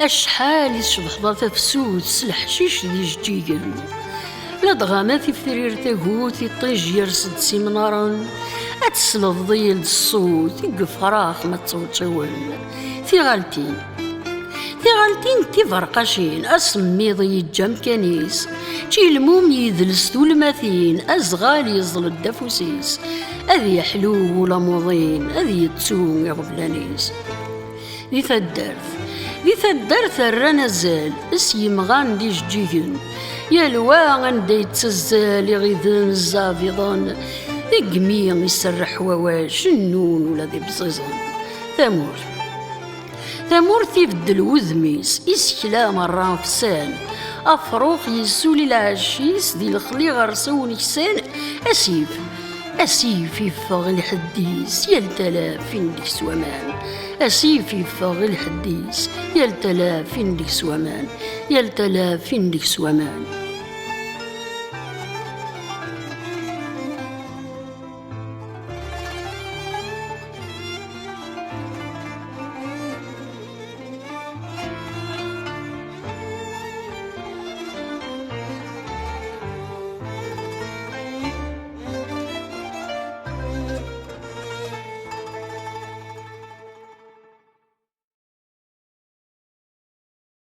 أشحال يشبح تفسود سلحشيش دي جيجن لا دغامات فرير تاقوت يطيج يرسد سيمنارن أتسلط ضيل الصوت يقفراخ ما تصوتشول في غالتين تفرقاشين أسميض يجام كنيس تيلموم يدلس الماثين أزغال يزل الدفوسيس أذي يحلو ولا موضين أذي يتسوم يغبلانيس ذي ثدرت الرانا زال اسيمغان دي جيجن يالوا غندي يتسزال يغيذن الزافضان ذي قميم يسرح وواش النون ولا ذي بزيزن ثمور تيفدل وذميس إسكلا مرة فسان أفروخ يسولي العشيس دي الخلي غرسون يكسان أسيف يفغ الحديس يلتلاف فين سوامان أسيف يفغ الحديس يلتلاف فين سوامان